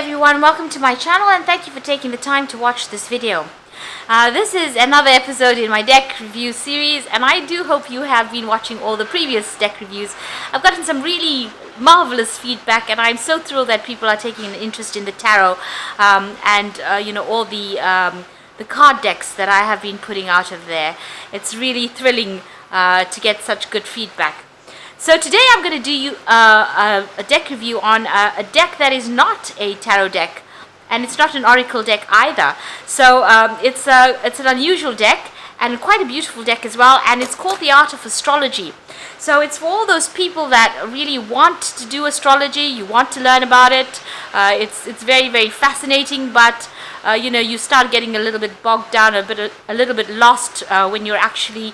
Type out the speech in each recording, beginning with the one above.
everyone, welcome to my channel and thank you for taking the time to watch this video. This is another episode in my deck review series, and I do hope you have been watching all the previous deck reviews. I've gotten some really marvelous feedback, and I'm so thrilled that people are taking an interest in the tarot and all the card decks that I have been putting out of there. It's really thrilling to get such good feedback. So today I'm going to do you a deck review on a deck that is not a tarot deck, and it's not an oracle deck either. So it's an unusual deck and quite a beautiful deck as well, and it's called the Art of Astrology. So it's for all those people that really want to do astrology, you want to learn about it. It's very, very fascinating, but you start getting a little bit bogged down, a little bit lost when you're actually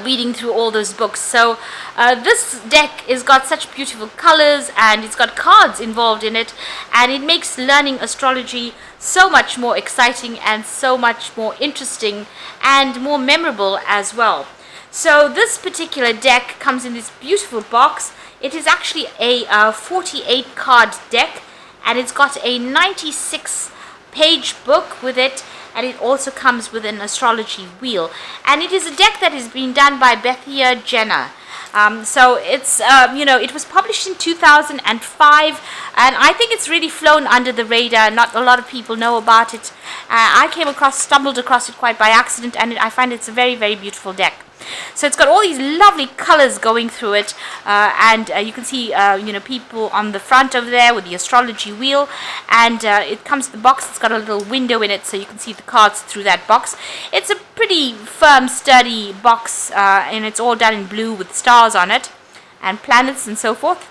reading through all those books. So this deck has got such beautiful colors, and it's got cards involved in it, and it makes learning astrology so much more exciting and so much more interesting and more memorable as well. So this particular deck comes in this beautiful box. It is actually a 48 card deck, and it's got a 96 page book with it, and it also comes with an astrology wheel, and it is a deck that is being done by Bethea. So it's it was published in 2005, and I think it's really flown under the radar. Not a lot of people know about it. I stumbled across it quite by accident, and I find it's a very, very beautiful deck. So it's got all these lovely colors going through it, and you can see people on the front over there with the astrology wheel, and it comes with the box. It's got a little window in it, so you can see the cards through that box. It's a pretty firm, sturdy box, and it's all done in blue with stars on it and planets and so forth.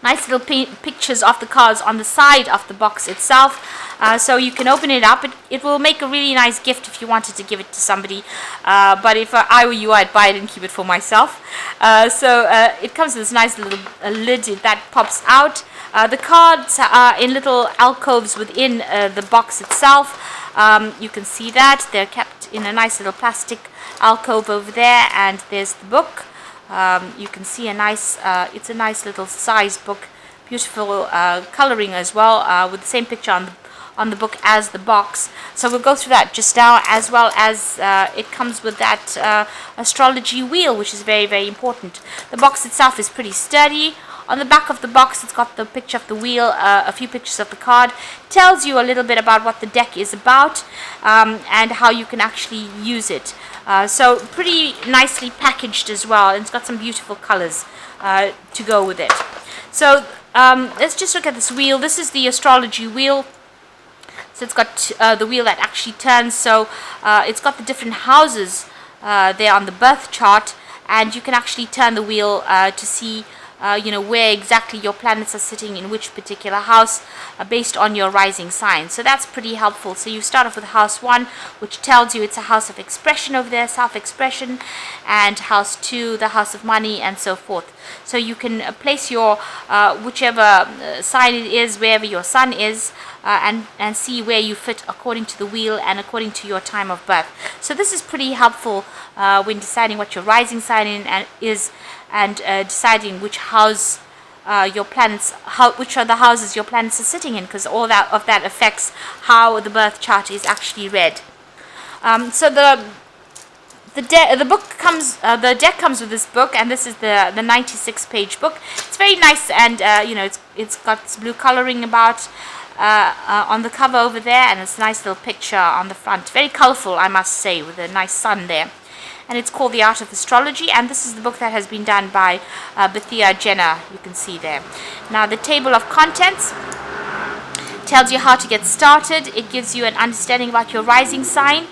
Nice little pictures of the cards on the side of the box itself, so you can open it up. It will make a really nice gift if you wanted to give it to somebody, but if I were you, I'd buy it and keep it for myself. So it comes with this nice little lid that pops out. The cards are in little alcoves within the box itself. You can see that they're kept in a nice little plastic alcove over there, and there's the book. You can see it's a nice little size book, beautiful coloring as well, with the same picture on the book as the box. So we'll go through that just now, as well as it comes with that astrology wheel, which is very, very important. The box itself is pretty sturdy. On the back of the box, it's got the picture of the wheel, a few pictures of the card. Tells you a little bit about what the deck is about, and how you can actually use it. So pretty nicely packaged as well, and it's got some beautiful colors to go with it. So let's just look at this wheel. This is the astrology wheel. So it's got the wheel that actually turns. So it's got the different houses there on the birth chart, and you can actually turn the wheel to see where exactly your planets are sitting in which particular house, based on your rising sign. So that's pretty helpful. So you start off with house 1, which tells you it's a house of expression over there, self-expression, and house 2, the house of money, and so forth. So you can place your whichever sign it is, wherever your sun is, and see where you fit according to the wheel and according to your time of birth. So this is pretty helpful when deciding what your rising sign is, and deciding which house which are the houses your planets are sitting in, because all of that affects how the birth chart is actually read. So the deck comes with this book, and this is the 96 page book. It's very nice, and it's got this blue coloring about on the cover over there, and it's a nice little picture on the front. Very colorful, I must say, with a nice sun there. And it's called The Art of Astrology, and this is the book that has been done by Bethea. You can see there. Now the table of contents tells you how to get started. It gives you an understanding about your rising sign,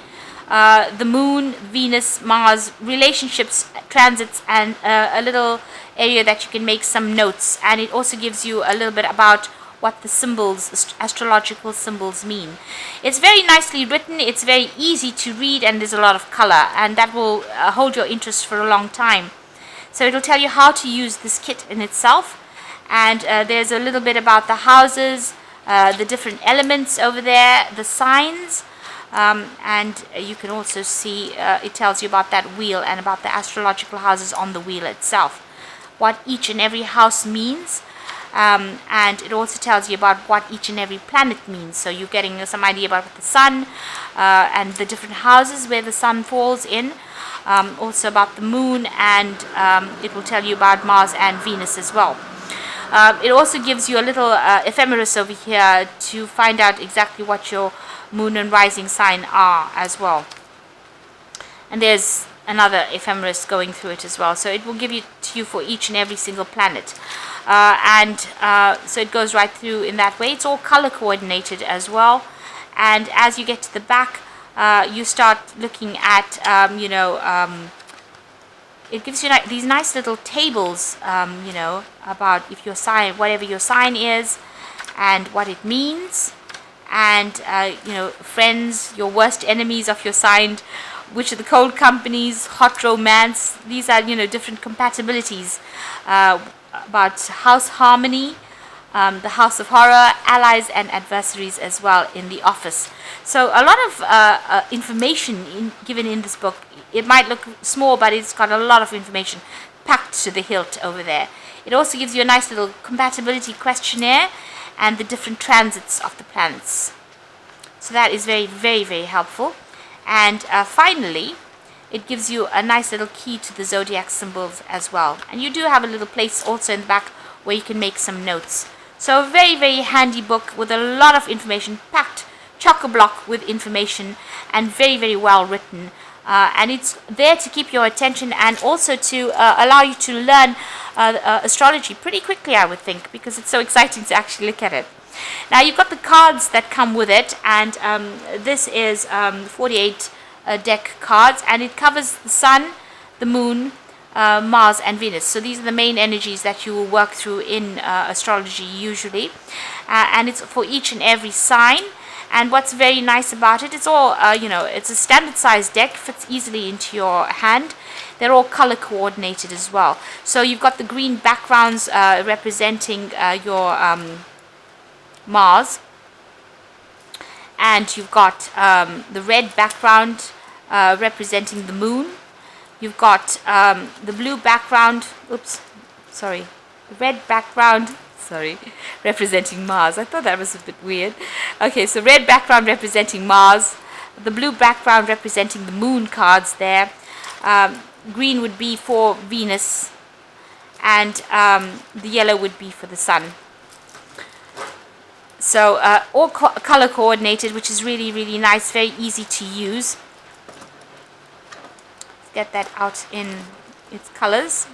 the moon, Venus, Mars, relationships, transits, and a little area that you can make some notes. And it also gives you a little bit about what the symbols, astrological symbols, mean. It's very nicely written, it's very easy to read, and there's a lot of color, and that will hold your interest for a long time. So it'll tell you how to use this kit in itself, and there's a little bit about the houses, the different elements over there, the signs, and you can also see it tells you about that wheel and about the astrological houses on the wheel itself, what each and every house means. and it also tells you about what each and every planet means. So you're getting some idea about the sun and the different houses where the sun falls in. Also about the moon, and it will tell you about Mars and Venus as well. It also gives you a little ephemeris over here to find out exactly what your moon and rising sign are as well. And there's another ephemeris going through it as well. So it will give it to you for each and every single planet. So it goes right through in that way. It's all color coordinated as well. And as you get to the back, you start looking at, it gives you these nice little tables, about if your sign, whatever your sign is, and what it means, and friends, your worst enemies of your sign, which are the cold companies, hot romance. These are different compatibilities, about house harmony, the house of horror, allies and adversaries as well in the office. So a lot of information given in this book. It might look small, but it's got a lot of information packed to the hilt over there. It also gives you a nice little compatibility questionnaire and the different transits of the planets. So that is very, very, very helpful. And finally, it gives you a nice little key to the zodiac symbols as well. And you do have a little place also in the back where you can make some notes. So a very, very handy book with a lot of information, packed chock-a-block with information, and very, very well written. And it's there to keep your attention and also to allow you to learn astrology pretty quickly, I would think, because it's so exciting to actually look at it. Now you've got the cards that come with it, and this is 48 deck cards, and it covers the sun, the moon, Mars and Venus. So these are the main energies that you will work through in astrology usually, and it's for each and every sign. And what's very nice about it, it's all, it's a standard size deck, fits easily into your hand. They're all color coordinated as well. So you've got the green backgrounds representing your Mars. And you've got the red background representing the moon. You've got the blue background, the red background, representing Mars. I thought that was a bit weird. Okay, so red background representing Mars, the blue background representing the moon cards there. Green would be for Venus, and the yellow would be for the sun. So all color coordinated, which is really, really nice, very easy to use. Let's get that out in its colors.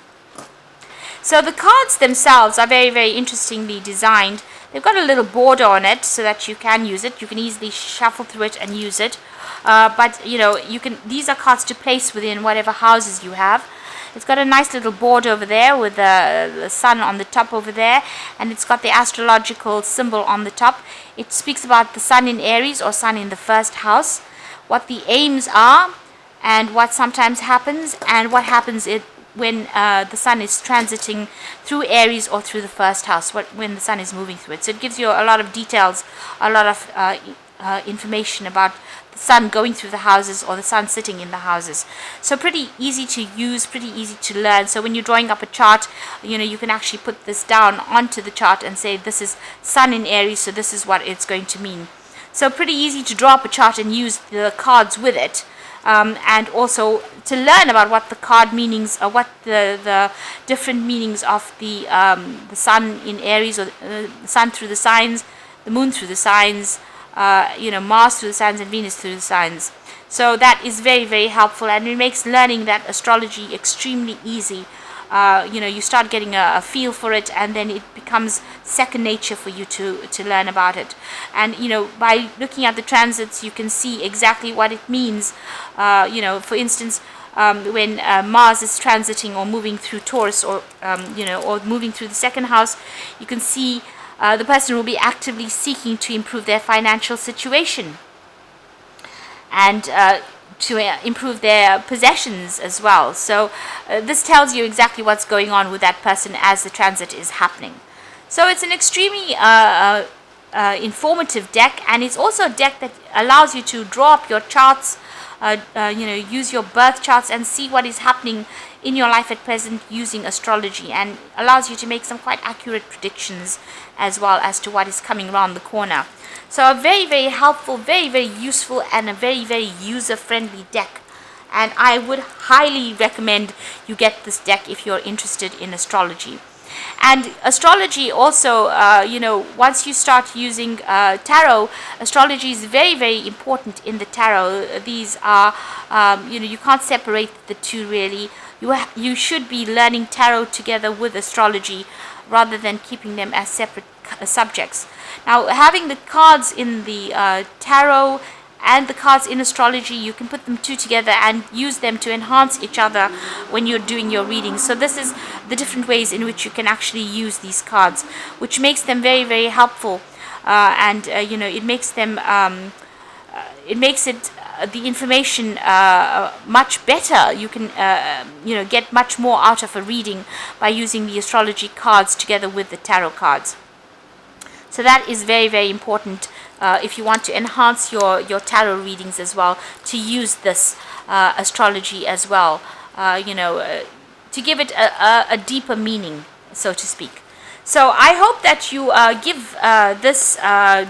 So the cards themselves are very, very interestingly designed. They've got a little border on it so that you can use it. You can easily shuffle through it and use it. But you can. These are cards to place within whatever houses you have. It's got a nice little board over there with the sun on the top over there, and it's got the astrological symbol on the top. It speaks about the sun in Aries or sun in the first house, what the aims are, and what sometimes happens, and what happens when the sun is transiting through Aries or through the first house, when the sun is moving through it. So it gives you a lot of details, a lot of information about the sun going through the houses or the sun sitting in the houses. So pretty easy to use, pretty easy to learn. So when you're drawing up a chart, you can actually put this down onto the chart and say this is sun in Aries, so this is what it's going to mean. So pretty easy to draw up a chart and use the cards with it. And also to learn about what the card meanings are, what the different meanings of the sun in Aries, or the sun through the signs, the moon through the signs, Mars through the signs, and Venus through the signs. So that is very, very helpful, and it makes learning that astrology extremely easy. You start getting a feel for it, and then it becomes second nature for you to learn about it. And by looking at the transits, you can see exactly what it means. For instance, when Mars is transiting or moving through Taurus, or moving through the second house, you can see the person will be actively seeking to improve their financial situation, and to improve their possessions as well. So this tells you exactly what's going on with that person as the transit is happening. So it's an extremely informative deck, and it's also a deck that allows you to draw up your charts use your birth charts and see what is happening in your life at present using astrology, and allows you to make some quite accurate predictions as well as to what is coming around the corner. So a very, very helpful, very, very useful, and a very, very user-friendly deck. And I would highly recommend you get this deck if you're interested in astrology. And astrology also, once you start using tarot, astrology is very, very important in the tarot. These are, you can't separate the two really. You should be learning tarot together with astrology rather than keeping them as separate subjects. Now, having the cards in the tarot and the cards in astrology, you can put them two together and use them to enhance each other when you're doing your readings. So this is the different ways in which you can actually use these cards, which makes them very, very helpful, and it makes them the information much better. You can get much more out of a reading by using the astrology cards together with the tarot cards. So that is very, very important if you want to enhance your tarot readings as well, to use this astrology as well, to give it a deeper meaning, so to speak. So I hope that you give this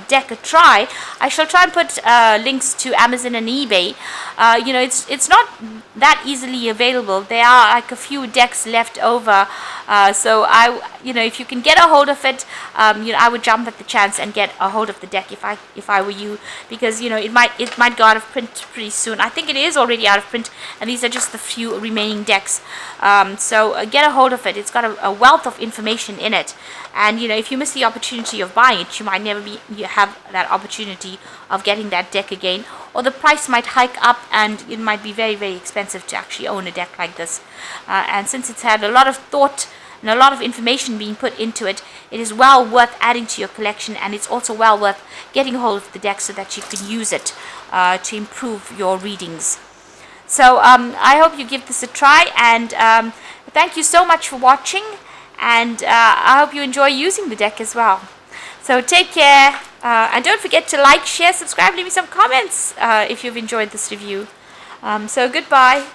deck a try. I shall try and put links to Amazon and eBay. It's not that easily available. There are like a few decks left over. So if you can get a hold of it, I would jump at the chance and get a hold of the deck if I were you, because it might go out of print pretty soon. I think it is already out of print, and these are just the few remaining decks. So get a hold of it. It's got a wealth of information in it, and if you miss the opportunity of buying it, you might never have that opportunity of getting that deck again, or the price might hike up and it might be very, very expensive to actually own a deck like this. And since it's had a lot of thought and a lot of information being put into it, it is well worth adding to your collection, and it's also well worth getting a hold of the deck so that you can use it to improve your readings. So I hope you give this a try, and thank you so much for watching, and I hope you enjoy using the deck as well. So take care, and don't forget to like, share, subscribe, leave me some comments if you've enjoyed this review. So goodbye.